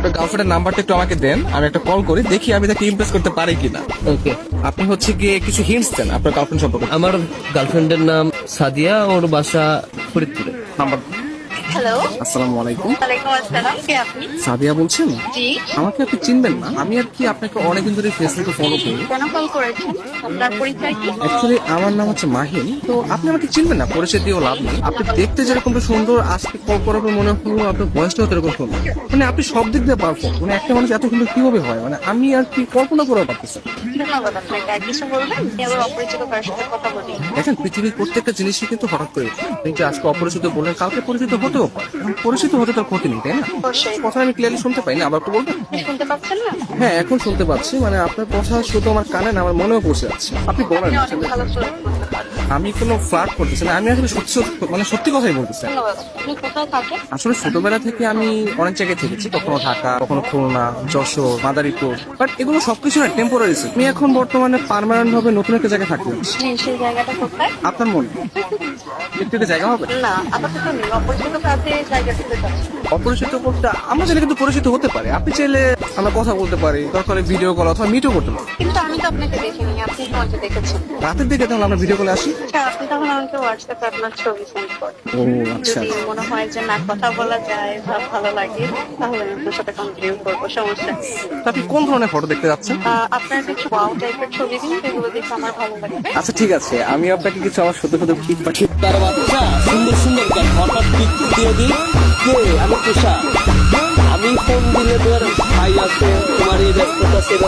আপনার গার্লফ্রেন্ডের নাম্বারটা একটু আমাকে দেন, আমি একটা কল করি, দেখি আমি তাকে ইমপ্রেস করতে পারি কিনা। ওকে। আপনি হচ্ছে গিয়ে কিছু হিন্টস দেন আপনার গার্লফ্রেন্ড সম্পর্কে। আমার গার্লফ্রেন্ডের নাম সাদিয়া, ওর বাসা ফরিদপুরে। নাম্বার। হ্যালো। আসসালামু আলাইকুম। ওয়ালাইকুম আসসালাম, কে আপনি? সাদিয়া বলছেন? জি। আমাকে আপনি চিনবেন না, আমি আর কি আপনাকে অনেকদিন ধরে ফেসবুকে ফলো করি। কেন কল করেছেন? আপনার পরিচয় কি? অ্যাকচুয়ালি আমার নাম হচ্ছে মাহিন, তো আপনি আমাকে চিনবেন না, পরিচয় দিয়েও লাভ নেই। আপনি দেখতে যেরকম সুন্দর, আজকে কল করার পর মনে হলো আপনার বয়সটাও এরকম সুন্দর। মানে আপনি সব দিক দিয়ে পারফেক্ট। মানে একটা মানুষ এত সুন্দর কিভাবে হয়, মানে আমি আর কি কল্পনা করা পারতেছি না। ধন্যবাদ আপনাকে। আর কিছু বলবেন? আমি আবার অপরিচিত কারোর সাথে কথা বলি। দেখেন, পৃথিবীর প্রত্যেকটা জিনিসই কিন্তু হঠাৎ করে ওঠে। আপনি যে আজকে অপরিচিত বললেন, কালকে পরিচিত হতেও পারে। এখন পরিচিত হতে তার ক্ষতি নেই, তাই না? অবশ্যই। কথা আমি ক্লিয়ারলি শুনতে পাইনি, আবার একটু বলবেন? শুনতে পাচ্ছেন না? হ্যাঁ, এখন শুনতে পাচ্ছি। মানে আপনার কথা শুধু আমার কানে না, আমার মনেও পৌঁছে যাচ্ছে। আপনি বলেন। আপনি অনেক ভালো ফ্লার্ট করতে পারেন। আমি কোনো ফ্লার্ট করতেছি না, আমি আসলে মানে সত্যি কথাই বলতেছি। ধন্যবাদ। আপনি কোথায় থাকেন? আসলে ছোটবেলা থেকে আমি অনেক জায়গায় থেকেছি, কখনো ঢাকা, কখনো খুলনা, যশোর, মাদারীপুর। বাট এগুলো সবকিছু না টেম্পোরারি। আমি এখন বর্তমানে পার্মানেন্ট ভাবে নতুন একটা জায়গায় থাকি। সেই জায়গাটা কোথায়? আপনার মনে একটু একটা জায়গা হবে? না, আপাতত নেই। অপরিচিত কাছে জায়গা দিতে চাচ্ছি। অপরিচিত করতে আমরা চাইলে কিন্তু পরিচিত হতে পারে। আপনি চাইলে আমরা কথা বলতে পারি, দরকার ভিডিও কল অথবা মিটও করতে পারি। কিন্তু আমি তো আপনাকে দেখিনি, আপনি তো আমাকে দেখেছেন। রাতের দিকে তাহলে আমরা ভিডিও কলে আসি। আচ্ছা, আপনি তখন আমাকে হোয়াটসঅ্যাপে আপনার ছবি সেন্ড করেন। ও আচ্ছা। যদি মনে হয় যে না কথা বলা যায় বা ভালো লাগে, তাহলে আমি আপনার সাথে কন্টিনিউ করবো, সমস্যা নেই। তা আপনি কোন ধরনের ফটো দেখতে যাচ্ছেন? আপনার কিছু ওয়াও টাইপের ছবি দিন, যেগুলো দেখে আমার ভালো লাগবে। আচ্ছা ঠিক আছে, আমি আপনাকে কিছু আমার সত্য সত্য পিক পাঠিয়ে। তার বাচ্চা সুন্দর সুন্দর গান হঠাৎ পিক দিয়ে দিই। কে? আমি তুষার। আমি ফোন দিলে তোর ভাই আছে, তোমার এই ব্যস্ততা সেটা